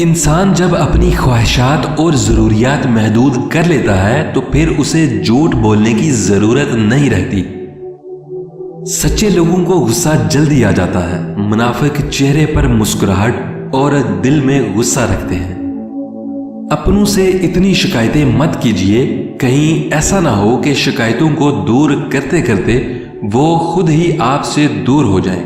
انسان جب اپنی خواہشات اور ضروریات محدود کر لیتا ہے تو پھر اسے جھوٹ بولنے کی ضرورت نہیں رہتی۔ سچے لوگوں کو غصہ جلدی آ جاتا ہے، منافق چہرے پر مسکراہٹ اور دل میں غصہ رکھتے ہیں۔ اپنوں سے اتنی شکایتیں مت کیجیے، کہیں ایسا نہ ہو کہ شکایتوں کو دور کرتے کرتے وہ خود ہی آپ سے دور ہو جائیں۔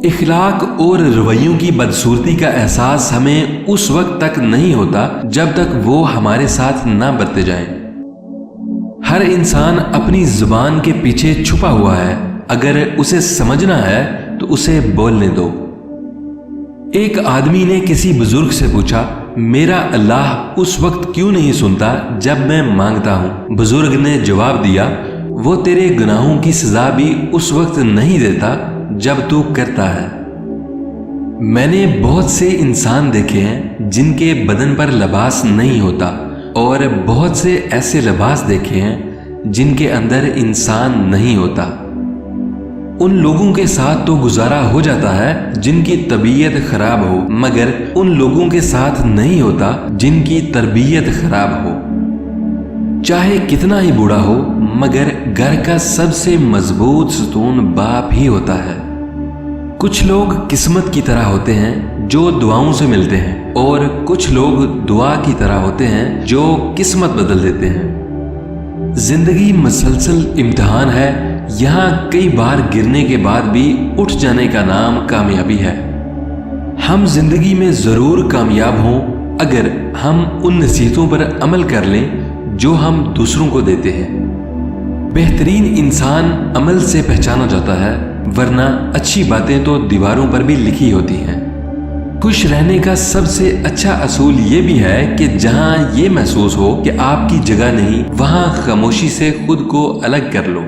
اخلاق اور رویوں کی بدصورتی کا احساس ہمیں اس وقت تک نہیں ہوتا جب تک وہ ہمارے ساتھ نہ برتے جائیں۔ ہر انسان اپنی زبان کے پیچھے چھپا ہوا ہے، اگر اسے سمجھنا ہے تو اسے بولنے دو۔ ایک آدمی نے کسی بزرگ سے پوچھا، میرا اللہ اس وقت کیوں نہیں سنتا جب میں مانگتا ہوں؟ بزرگ نے جواب دیا، وہ تیرے گناہوں کی سزا بھی اس وقت نہیں دیتا جب تو کرتا ہے۔ میں نے بہت سے انسان دیکھے ہیں جن کے بدن پر لباس نہیں ہوتا، اور بہت سے ایسے لباس دیکھے ہیں جن کے اندر انسان نہیں ہوتا۔ ان لوگوں کے ساتھ تو گزارا ہو جاتا ہے جن کی طبیعت خراب ہو، مگر ان لوگوں کے ساتھ نہیں ہوتا جن کی تربیت خراب ہو۔ چاہے کتنا ہی بوڑھا ہو، مگر گھر کا سب سے مضبوط ستون باپ ہی ہوتا ہے۔ کچھ لوگ قسمت کی طرح ہوتے ہیں جو دعاؤں سے ملتے ہیں، اور کچھ لوگ دعا کی طرح ہوتے ہیں جو قسمت بدل دیتے ہیں۔ زندگی مسلسل امتحان ہے، یہاں کئی بار گرنے کے بعد بھی اٹھ جانے کا نام کامیابی ہے۔ ہم زندگی میں ضرور کامیاب ہوں اگر ہم ان نصیحتوں پر عمل کر لیں جو ہم دوسروں کو دیتے ہیں۔ بہترین انسان عمل سے پہچانا جاتا ہے، ورنہ اچھی باتیں تو دیواروں پر بھی لکھی ہوتی ہیں۔ خوش رہنے کا سب سے اچھا اصول یہ بھی ہے کہ جہاں یہ محسوس ہو کہ آپ کی جگہ نہیں، وہاں خاموشی سے خود کو الگ کر لو۔